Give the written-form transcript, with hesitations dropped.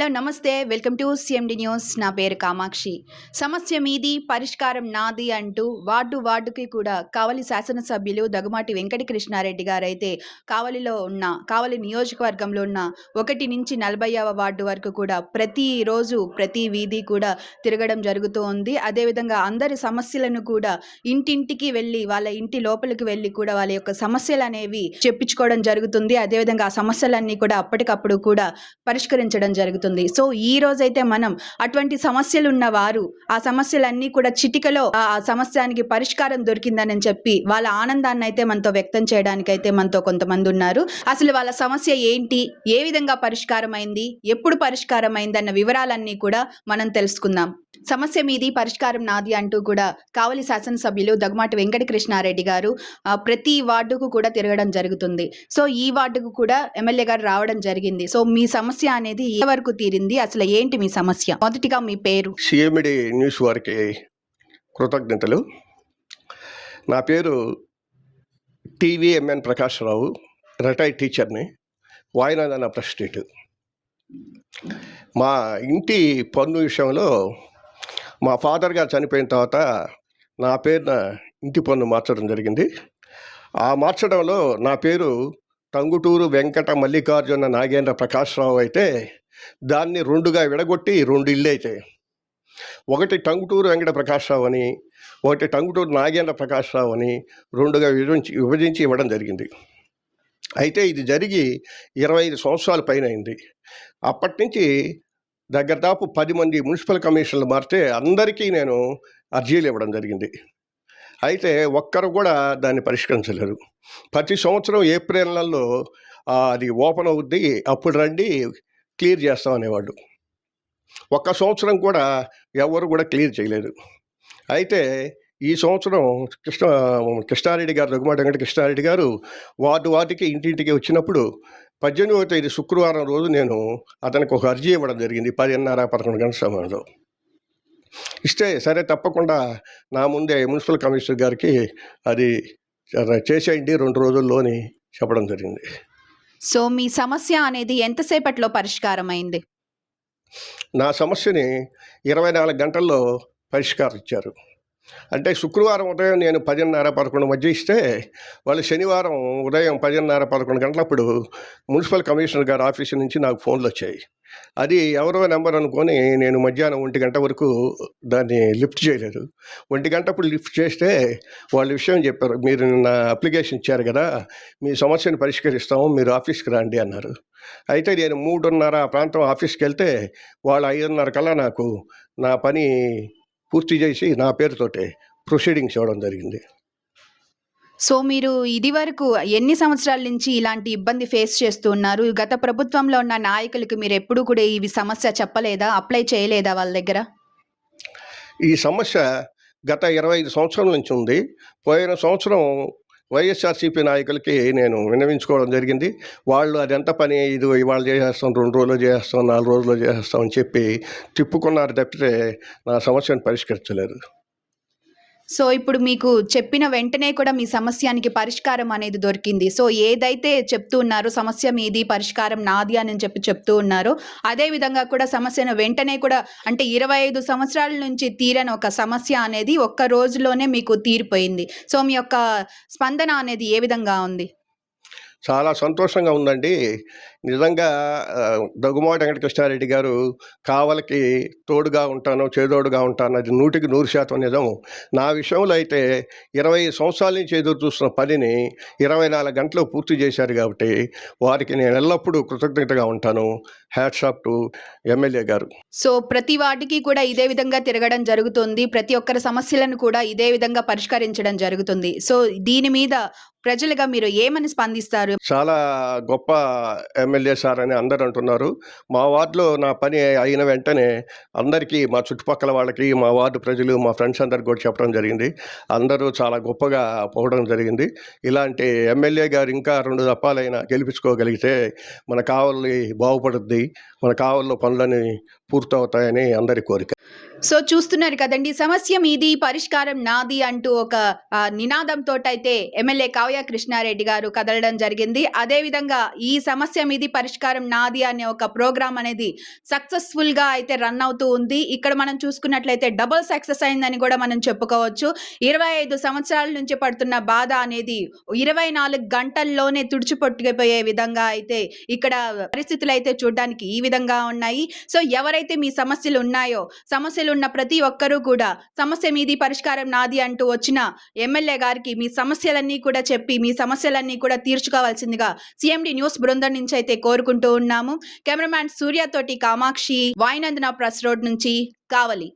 Hello నమస్తే welcome to CMD news. నా పేరు కామాక్షి. సమస్య మీది పరిష్కారం నాది అంటూ వార్డుకి కూడా కావలి శాసనసభ్యులు దగ్గుమాటి వెంకట కృష్ణారెడ్డి గారైతే కావలి నియోజకవర్గంలో ఉన్న 1 నుంచి 40వ వార్డు వరకు కూడా ప్రతిరోజు ప్రతి వీధి కూడా తిరగడం జరుగుతూ ఉంది. అదేవిధంగా అందరి సమస్యలను కూడా ఇంటింటికి వెళ్ళి వాళ్ళ ఇంటి లోపలికి వెళ్ళి కూడా వాళ్ళ యొక్క సమస్యలు అనేవి చెప్పించుకోవడం జరుగుతుంది. అదేవిధంగా ఆ సమస్యలన్నీ కూడా అప్పటికప్పుడు కూడా పరిష్కరించడం జరుగుతుంది. సో ఈ రోజైతే మనం అటువంటి సమస్యలు ఉన్న వారు ఆ సమస్యలన్నీ కూడా చిటికలో ఆ సమస్యానికి పరిష్కారం దొరికిందని చెప్పి వాళ్ళ ఆనందాన్ని అయితే మనతో వ్యక్తం చేయడానికి అయితే మనతో కొంతమంది ఉన్నారు. అసలు వాళ్ళ సమస్య ఏంటి, ఏ విధంగా పరిష్కారం అయింది, ఎప్పుడు పరిష్కారం అయింది అన్న వివరాలన్నీ కూడా మనం తెలుసుకుందాం. సమస్య మీది పరిష్కారం నాది అంటూ కూడా కావలి శాసనసభ్యులు దగ్గుమాటి వెంకట కృష్ణారెడ్డి గారు ప్రతి వార్డుకు కూడా తిరగడం జరుగుతుంది. సో ఈ వార్డుకు కూడా ఎమ్మెల్యే గారు రావడం జరిగింది. సో మీ సమస్య అనేది ఏ వరకు తీరింది, అసలు ఏంటి మీ సమస్య? మొదటిగా మీ పేరు. సిఎండి న్యూస్ వారికి కృతజ్ఞతలు. నా పేరు టీవీఎంఎన్ ప్రకాశ్రావు, రిటైర్డ్ టీచర్ని, వాయునాథన ప్రెసిడెంట్. మా ఇంటి పన్ను విషయంలో మా ఫాదర్ గారు చనిపోయిన తర్వాత నా పేరున ఇంటి పన్ను మార్చడం జరిగింది. ఆ మార్చడంలో నా పేరు టంగుటూరు వెంకట మల్లికార్జున నాగేంద్ర ప్రకాశ్రావు అయితే దాన్ని 2గా విడగొట్టి 2 ఇళ్ళు అయితే, ఒకటి టంగుటూరు వెంకట ప్రకాశ్రావు అని, ఒకటి టంగుటూరు నాగేంద్ర ప్రకాశ్రావు అని 2గా విభజించి ఇవ్వడం జరిగింది. అయితే ఇది జరిగి 25 సంవత్సరాల పైన అయింది. అప్పటి నుంచి దాపు 10 మంది మున్సిపల్ కమిషనర్లు మారితే అందరికీ నేను అర్జీలు ఇవ్వడం జరిగింది. అయితే ఒక్కరు కూడా దాన్ని పరిష్కరించలేరు. ప్రతి సంవత్సరం ఏప్రిల్ నెలలో అది ఓపెన్ అవుద్ది, అప్పుడు రండి క్లియర్ చేస్తాం అనేవాళ్ళు. ఒక్క సంవత్సరం కూడా ఎవరు కూడా క్లియర్ చేయలేదు. అయితే ఈ సంవత్సరం కృష్ణారెడ్డి గారు, దగ్గుమాటి వెంకట కృష్ణారెడ్డి గారు వాటికి ఇంటింటికి వచ్చినప్పుడు 18వ తేదీ శుక్రవారం రోజు నేను అతనికి ఒక అర్జీ ఇవ్వడం జరిగింది 10:30-11 గంటల సమయంలో. ఇస్తే సరే తప్పకుండా నా ముందే మున్సిపల్ కమిషనర్ గారికి అది చేసేయండి 2 రోజుల్లోని చెప్పడం జరిగింది. సో మీ సమస్య అనేది ఎంతసేపట్లో పరిష్కారం అయింది? నా సమస్యని 24 గంటల్లో పరిష్కారం ఇచ్చారు. అంటే శుక్రవారం ఉదయం నేను 10:30-11 మధ్య ఇస్తే వాళ్ళు శనివారం ఉదయం 10:30-11 గంటలప్పుడు మున్సిపల్ కమిషనర్ గారి ఆఫీసు నుంచి నాకు ఫోన్లు వచ్చాయి. అది ఎవరో నెంబర్ అనుకొని నేను మధ్యాహ్నం 1 గంట వరకు దాన్ని లిఫ్ట్ చేయలేదు. 1 గంట అప్పుడు లిఫ్ట్ చేస్తే వాళ్ళు విషయం చెప్పారు, మీరు నా అప్లికేషన్ ఇచ్చారు కదా, మీ సమస్యను పరిష్కరిస్తాము, మీరు ఆఫీస్కి రండి అన్నారు. అయితే నేను 3:30 ఆ ప్రాంతం ఆఫీస్కి వెళ్తే వాళ్ళు 5:30 కల్లా నాకు నా పని పూర్తి చేసి నా పేరుతోటే ప్రొసీడింగ్స్ ఇవ్వడం జరిగింది. సో మీరు ఇది వరకు ఎన్ని సంవత్సరాల నుంచి ఇలాంటి ఇబ్బంది ఫేస్ చేస్తూ ఉన్నారు? గత ప్రభుత్వంలో ఉన్న నాయకులకి మీరు ఎప్పుడు కూడా ఈ సమస్య చెప్పలేదా, అప్లై చేయలేదా వాళ్ళ దగ్గర? ఈ సమస్య గత 25 సంవత్సరాల నుంచి ఉంది. పోయిన సంవత్సరం వైఎస్ఆర్సీపీ నాయకులకి నేను విన్నవించుకోవడం జరిగింది. వాళ్ళు అదెంత పని, ఇది ఇవాళ చేసేస్తాం, 2 రోజుల్లో చేసేస్తాం, 4 రోజుల్లో చేసేస్తాం అని చెప్పి తిప్పుకున్నారు తప్పితే నా సమస్యను పరిష్కరించలేదు. సో ఇప్పుడు మీకు చెప్పిన వెంటనే కూడా మీ సమస్యానికి పరిష్కారం అనేది దొరికింది. సో ఏదైతే చెప్తూ ఉన్నారో సమస్య మీది పరిష్కారం నాది అని చెప్తూ ఉన్నారో అదే విధంగా కూడా సమస్యను వెంటనే కూడా, అంటే 25 సంవత్సరాల నుంచి తీరని ఒక సమస్య అనేది ఒక్క రోజులోనే మీకు తీరిపోయింది. సో మీ యొక్క స్పందన అనేది ఏ విధంగా ఉంది? చాలా సంతోషంగా ఉందండి. నిజంగా దగ్గుమాటి వెంకట కృష్ణారెడ్డి గారు కావలికి తోడుగా ఉంటాను, చేదోడుగా ఉంటాను, అది 100% నిజం. నా విషయంలో అయితే 20 సంవత్సరాల నుంచి ఎదురు చూస్తున్న పనిని 24 గంటలు పూర్తి చేశారు కాబట్టి వారికి నేను ఎల్లప్పుడూ కృతజ్ఞతగా ఉంటాను. హ్యాట్స్ ఆఫ్ టు ఎమ్మెల్యే గారు. సో ప్రతి వాటికి కూడా ఇదే విధంగా తిరగడం జరుగుతుంది. ప్రతి ఒక్కరి సమస్యలను కూడా ఇదే విధంగా పరిష్కరించడం జరుగుతుంది. సో దీని మీద ప్రజలుగా మీరు ఏమని స్పందిస్తారు? చాలా గొప్ప ఎమ్మెల్యే సార్ అని అందరూ అంటున్నారు. మా వార్డులో నా పని అయిన వెంటనే అందరికీ, మా చుట్టుపక్కల వాళ్ళకి, మా వార్డు ప్రజలు, మా ఫ్రెండ్స్ అందరికి కూడా చెప్పడం జరిగింది. అందరూ చాలా గొప్పగా పోవడం జరిగింది. ఇలాంటి ఎమ్మెల్యే గారు ఇంకా 2 దఫాలైనా గెలిపించుకోగలిగితే మన కావలి బాగుపడుద్ది, మన కావలిలో పనులని పూర్తవుతాయని అందరి కోరిక. సో చూస్తున్నారు కదండి. సమస్య మీది, పరిష్కారం నాది అంటూ ఒక నినాదంతోటైతే ఎమ్మెల్యే కావ్య కృష్ణారెడ్డి గారు కదలడం జరిగింది. అదేవిధంగా ఈ సమస్య మీది, పరిష్కారం నాది అనే ఒక ప్రోగ్రామ్ అనేది సక్సెస్‌ఫుల్‌గా అయితే రన్ అవుతూ ఉంది. ఇక్కడ మనం చూసుకున్నట్లయితే డబుల్ సక్సెస్ అయిందని కూడా మనం చెప్పుకోవచ్చు. 25 సంవత్సరాల నుంచి పడుతున్న బాధ అనేది 24 గంటల్లోనే తుడిచిపెట్టుకుపోయే విధంగా అయితే ఇక్కడ పరిస్థితులైతే చూడ్డానికి ఈ విధంగా ఉన్నాయి. సో ఎవరైతే మీ సమస్యలు ఉన్నాయో, సమస్యలున్న ప్రతి ఒక్కరూ కూడా సమస్య మీది, పరిష్కారం నాది అంటూ వచ్చిన ఎమ్మెల్యే గారికి మీ సమస్యలన్నీ కూడా చెప్పి, మీ సమస్యలన్నీ కూడా తీర్చుకోవాల్సిందిగా సీఎండి న్యూస్ బృందం నుంచి అయితే కోరుకుంటూ ఉన్నాము. కెమెరామ్యాన్ సూర్య తోటి కామాక్షి, వాయునందన ప్రెస్ రోడ్ నుంచి కావలి.